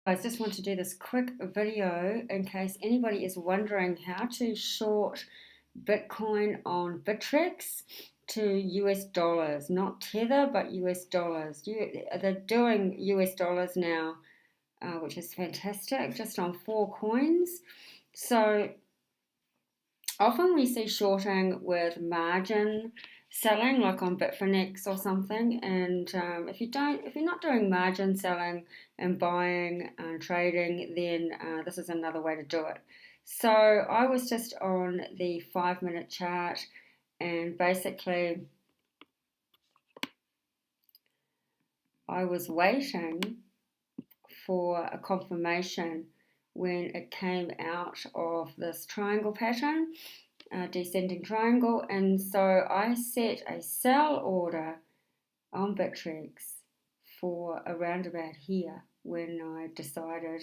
I just want to do this quick video in case anybody is wondering how to short Bitcoin on Bittrex to US dollars, not Tether, but US dollars. They're doing US dollars now, which is fantastic, just on 4 coins. So often we see shorting with margin selling, like on Bittrex or something. And if you're not doing margin selling and buying and trading, then this is another way to do it. So I was just on the 5-minute chart, and basically I was waiting for a confirmation when it came out of this triangle pattern, descending triangle, and so I set a sell order on Bittrex for around about here when I decided,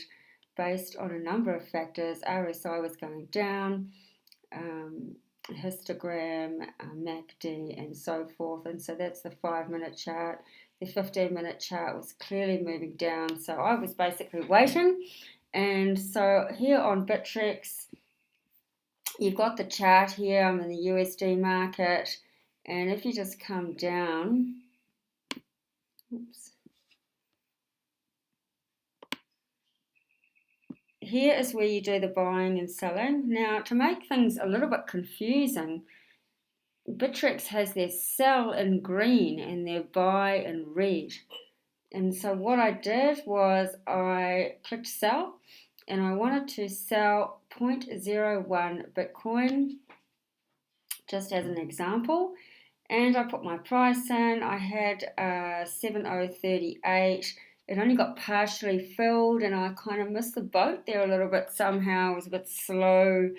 based on a number of factors, RSI was going down, histogram, MACD, and so forth. And so that's the 5-minute chart. The 15-minute chart was clearly moving down, so I was basically waiting. And so here on Bittrex, you've got the chart here. I'm in the USD market, and if you just come down, oops, here is where you do the buying and selling. Now, to make things a little bit confusing, Bittrex has their sell in green and their buy in red. And so what I did was I clicked sell, and I wanted to sell 0.01 Bitcoin, just as an example. And I put my price in. I had 7038. It only got partially filled, and I kind of missed the boat there a little bit somehow. It was a bit slow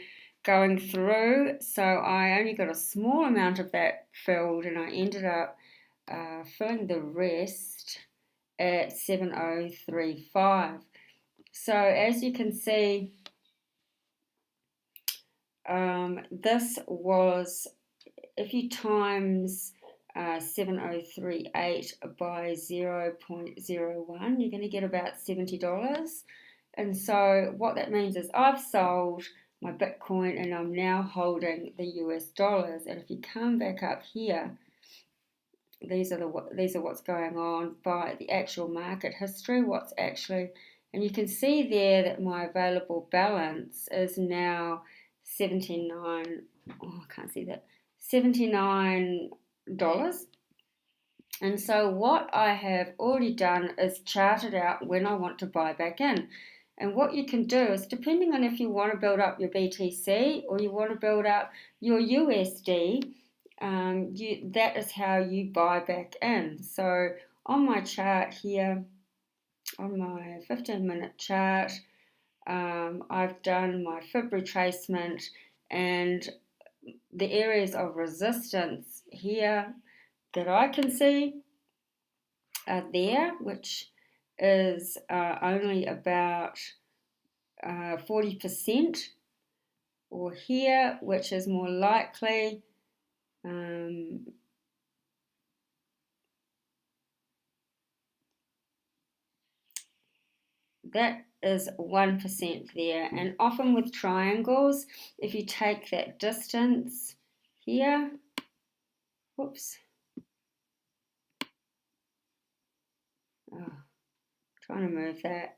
going through, so I only got a small amount of that filled, and I ended up filling the rest at 7035. So as you can see, this was, if you times 7038 by 0.01, you're going to get about $70. And so what that means is I've sold my Bitcoin and I'm now holding the US dollars. And if you come back up here, these are what's going on by the actual market history, and you can see there that my available balance is now 79. Oh, I can't see that. $79. And so what I have already done is charted out when I want to buy back in. And what you can do is, depending on if you want to build up your BTC or you want to build up your USD, that is how you buy back in. So on my chart here, on my 15-minute chart, I've done my fib retracement, and the areas of resistance here that I can see are there, which is only about 40%, or here, which is more likely that is 1% there. And often with triangles, if you take that distance here, whoops, trying to move that.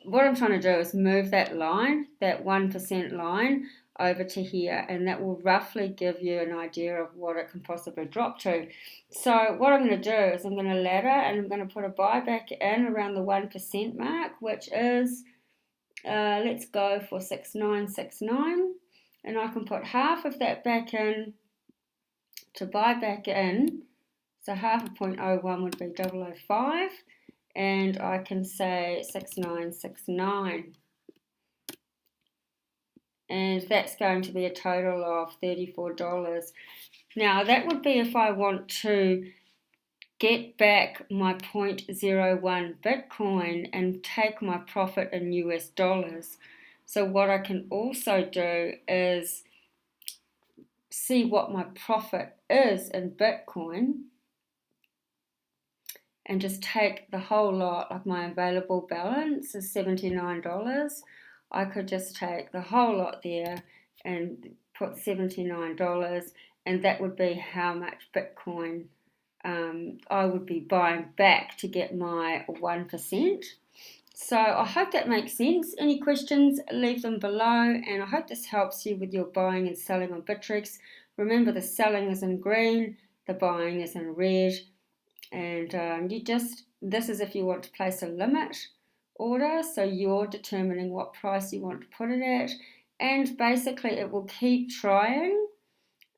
What I'm trying to do is move that line, that 1% line, over to here, and that will roughly give you an idea of what it can possibly drop to. So what I'm going to do is I'm going to ladder, and I'm going to put a buyback in around the 1% mark, which is, let's go for 6969, and I can put half of that back in to buy back in. So half of 0.01 would be 005, and I can say 6969. And that's going to be a total of $34. Now that would be if I want to get back my 0.01 Bitcoin and take my profit in US dollars. So what I can also do is see what my profit is in Bitcoin, and just take the whole lot, like my available balance is $79. I could just take the whole lot there and put $79, and that would be how much Bitcoin I would be buying back to get my 1%. So I hope that makes sense. Any questions, leave them below, and I hope this helps you with your buying and selling on Bittrex. Remember, the selling is in green, the buying is in red, and this is if you want to place a limit order, so you're determining what price you want to put it at, and basically it will keep trying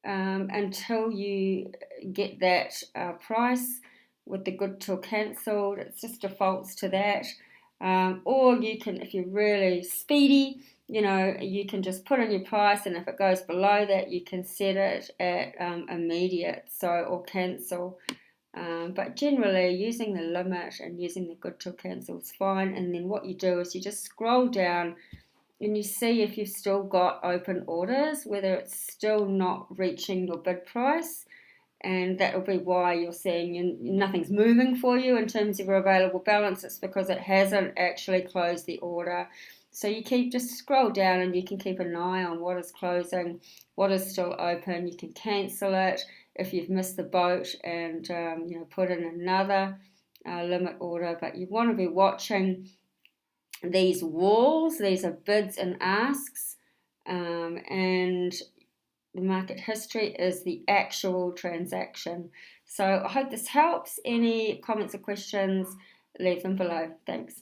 until you get that price with the good till cancelled. It just defaults to that. Or you can, if you're really speedy, you can just put in your price, and if it goes below that, you can set it at immediate, or cancel. But generally, using the limit and using the good till cancel is fine. And then what you do is you just scroll down and you see if you've still got open orders, whether it's still not reaching your bid price, and that will be why you're seeing nothing's moving for you in terms of your available balance. It's because it hasn't actually closed the order. So you just scroll down, and you can keep an eye on what is closing, what is still open. You can cancel it if you've missed the boat, and put in another limit order. But you want to be watching these walls. These are bids and asks, and the market history is the actual transaction. So I hope this helps. Any comments or questions, leave them below. Thanks.